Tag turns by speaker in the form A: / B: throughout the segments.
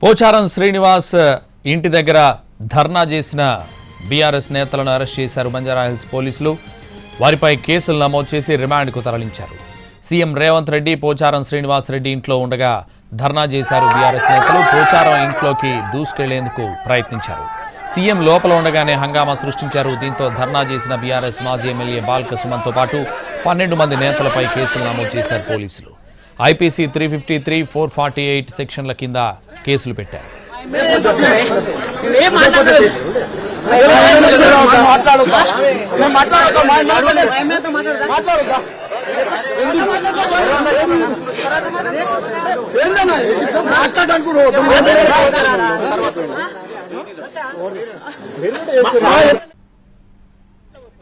A: పోచారం శ్రీనివాస్ ఇంటి దగ్గర ధర్నా చేసిన బీఆర్ఎస్ నేతలను అరెస్ట్ చేశారు బంజారాహిల్స్ పోలీసులు. వారిపై కేసులు నమోదు చేసి రిమాండ్కు తరలించారు. సీఎం రేవంత్ రెడ్డి పోచారం శ్రీనివాస్ రెడ్డి ఇంట్లో ఉండగా ధర్నా చేశారు బీఆర్ఎస్ నేతలు. పోచారం ఇంట్లోకి దూసుకెళ్లేందుకు ప్రయత్నించారు. సీఎం లోపల ఉండగానే హంగామా సృష్టించారు. దీంతో ధర్నా చేసిన బీఆర్ఎస్ మాజీ ఎమ్మెల్యే బాల్క సుమన్తో పాటు 12 మంది నేతలపై కేసులు నమోదు చేశారు పోలీసులు. ఐపీసీ 353, 448 సెక్షన్ల కింద కేసులు పెట్టారు.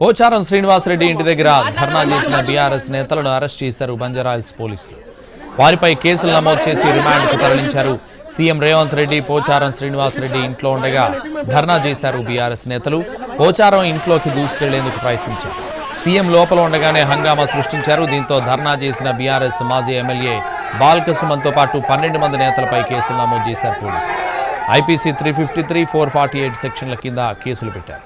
A: పోచారం శ్రీనివాస్ రెడ్డి ఇంటి దగ్గర ధర్నా చేసిన బీఆర్ఎస్ నేతలను అరెస్ట్ చేశారు బంజారాహిల్స్ పోలీసులు. వారిపై కేసులు నమోదు చేసి రిమాండ్కు తరలించారు. సీఎం రేవంత్ రెడ్డి పోచారం శ్రీనివాస్ రెడ్డి ఇంట్లో ఉండగా ధర్నా చేశారు బీఆర్ఎస్ నేతలు. పోచారం ఇంట్లోకి దూసుకెళ్లేందుకు ప్రయత్నించారు. సీఎం లోపల ఉండగానే హంగామా సృష్టించారు. దీంతో ధర్నా చేసిన బీఆర్ఎస్ మాజీ ఎమ్మెల్యే బాల్క సుమన్తో పాటు 12 మంది నేతలపై కేసులు నమోదు చేశారు పోలీసులు. ఐపీసీ 353, 448 సెక్షన్ల కింద కేసులు పెట్టారు.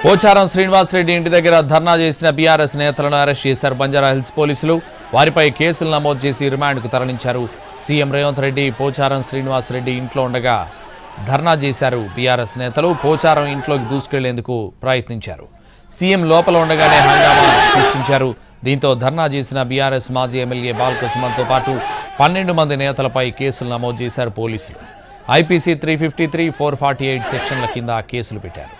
A: పోచారం శ్రీనివాస్ రెడ్డి ఇంటి దగ్గర ధర్నా చేసిన బీఆర్ఎస్ నేతలను అరెస్ట్ చేశారు బంజారాహిల్స్ పోలీసులు. వారిపై కేసులు నమోదు చేసి రిమాండ్కు తరలించారు. సీఎం రేవంత్ రెడ్డి పోచారం శ్రీనివాస్ రెడ్డి ఇంట్లో ఉండగా ధర్నా చేశారు బీఆర్ఎస్ నేతలు. పోచారం ఇంట్లోకి దూసుకెళ్లేందుకు ప్రయత్నించారు. సీఎం లోపల ఉండగానే హంగామా సృష్టించారు. దీంతో ధర్నా చేసిన బీఆర్ఎస్ మాజీ ఎమ్మెల్యే బాల్క సుమన్తో పాటు 12 మంది నేతలపై కేసులు నమోదు చేశారు పోలీసులు. ఐపీసీ 353, 448 సెక్షన్ల కింద కేసులు పెట్టారు.